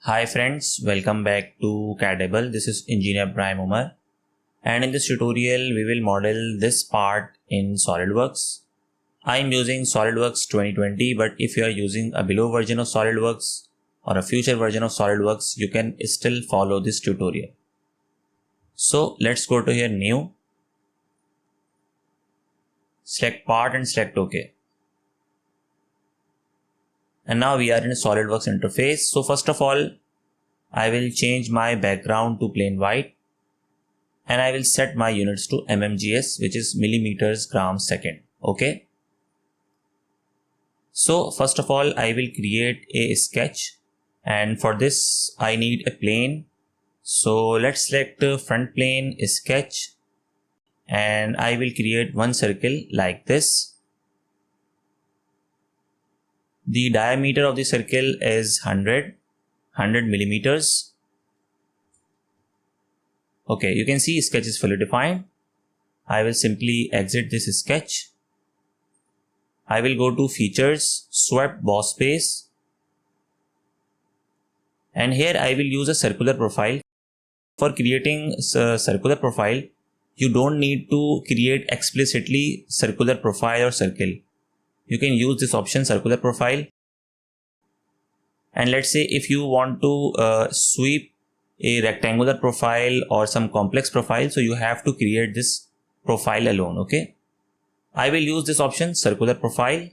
Hi friends, welcome back to Cadable. This is Engineer Brahim Umar, and in this tutorial we will model this part in SolidWorks. I am using SolidWorks 2020, but if you are using a below version of SolidWorks or a future version of SolidWorks, you can still follow this tutorial. So let's go to here, New, select Part and select OK. And now we are in a SolidWorks interface. So first of all, I will change my background to plain white and I will set my units to mmgs, which is millimeters grams second. Okay. So first of all, I will create a sketch, and for this I need a plane. So let's select front plane sketch, and I will create one circle like this. The diameter of the circle is 100 millimeters. Okay, you can see sketch is fully defined. I will simply exit this sketch. I will go to Features, Swept Boss Space, and here I will use a circular profile. For creating a circular profile, you don't need to create explicitly circular profile or circle. You can use this option, circular profile. And let's say if you want to sweep a rectangular profile or some complex profile, so you have to create this profile alone. Okay, I will use this option, circular profile,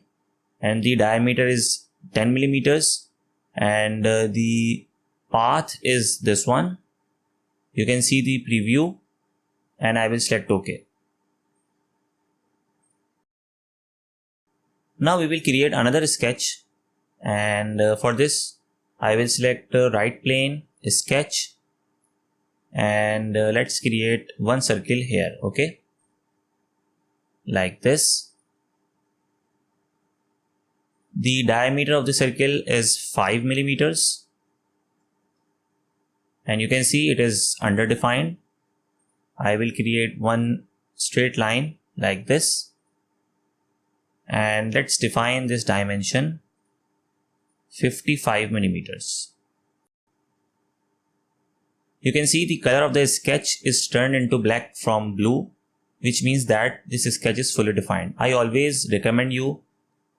and the diameter is 10 millimeters, and the path is this one. You can see the preview, and I will select OK. Now we will create another sketch, and for this I will select right plane sketch, and let's create one circle here. Okay, like this. The diameter of the circle is 5 millimeters, and you can see it is underdefined. I will create one straight line like this, and let's define this dimension 55 millimeters. You can see the color of the sketch is turned into black from blue, which means that this sketch is fully defined. I always recommend you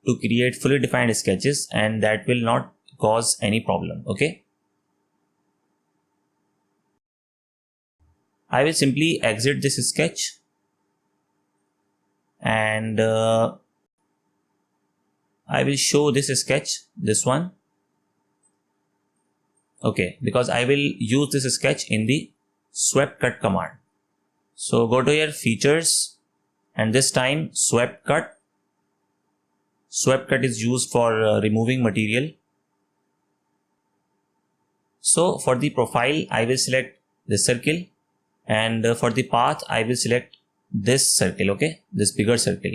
to create fully defined sketches, and that will not cause any problem. Okay, I will simply exit this sketch, and I will show this sketch, this one. Okay, because I will use this sketch in the swept cut command. So go to here, Features, and this time swept cut. Swept cut is used for removing material. So for the profile, I will select this circle, and for the path, I will select this circle. Okay, this bigger circle.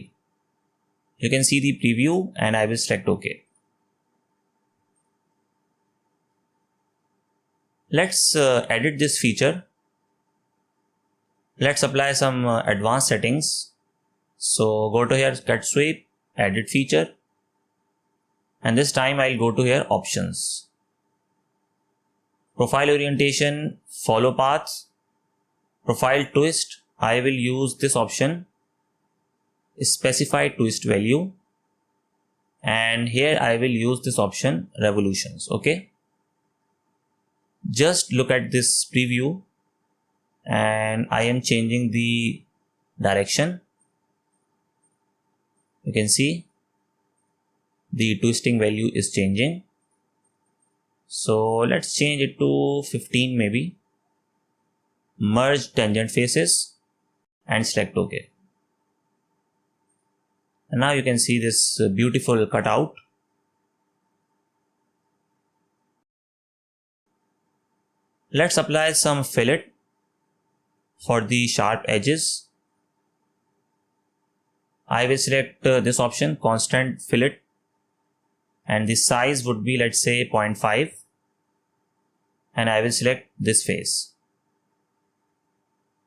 You can see the preview, and I will select OK. Let's edit this feature. Let's apply some advanced settings. So go to here, Cut Sweep, Edit Feature, and this time I'll go to here, Options, Profile Orientation, Follow Path, Profile Twist. I will use this option, Specify Twist Value, and here I will use this option, Revolutions. Okay, just look at this preview, and I am changing the direction. You can see the twisting value is changing. So let's change it to 15 maybe. Merge tangent faces and select OK. And now you can see this beautiful cutout. Let's apply some fillet for the sharp edges. I will select this option, Constant Fillet, and the size would be, let's say, 0.5, and I will select this face.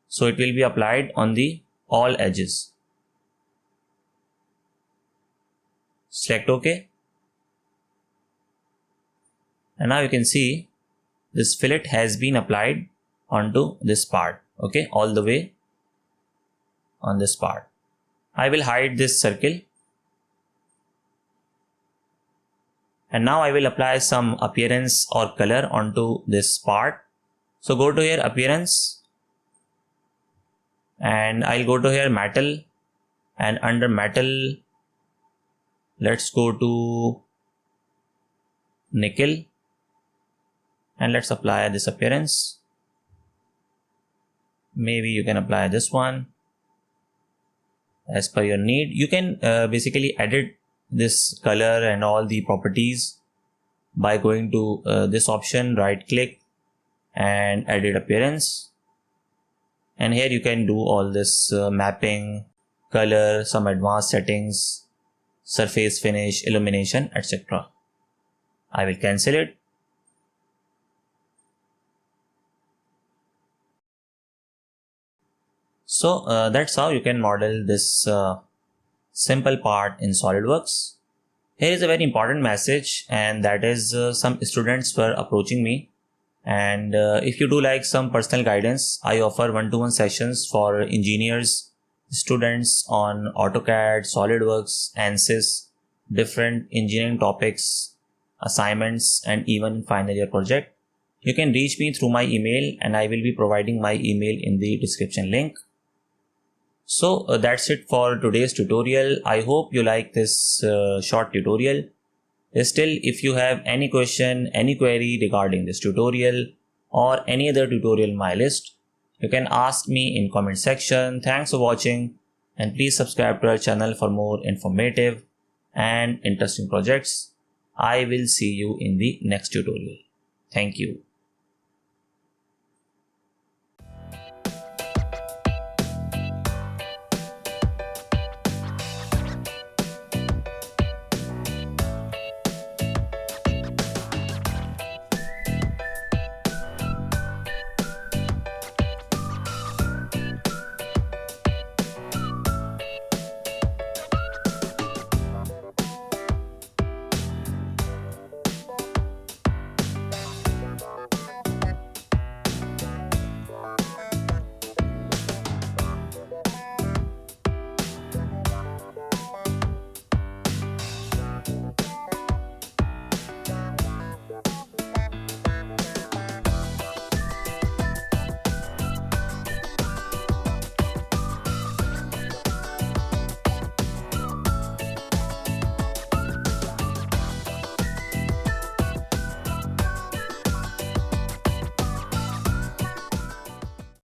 So it will be applied on the all edges. Select OK, and now you can see this fillet has been applied onto this part. Okay, all the way on this part. I will hide this circle. And now I will apply some appearance or color onto this part. So go to here appearance, and I'll go to here metal, and under metal let's go to nickel, and let's apply this appearance. Maybe you can apply this one as per your need. You can basically edit this color and all the properties by going to this option, right click and edit appearance, and here you can do all this mapping, color, some advanced settings, surface finish, illumination, etc. I will cancel it. So that's how you can model this simple part in SolidWorks. Here is a very important message, and that is some students were approaching me, and if you do like some personal guidance, I offer one-to-one sessions for engineers, students on AutoCAD, SolidWorks, ANSYS, different engineering topics, assignments, and even final year project. You can reach me through my email, and I will be providing my email in the description link. So that's it for today's tutorial. I hope you like this short tutorial. Still, if you have any question, any query regarding this tutorial or any other tutorial in my list, you can ask me in comment section. Thanks for watching, and please subscribe to our channel for more informative and interesting projects. I will see you in the next tutorial. Thank you.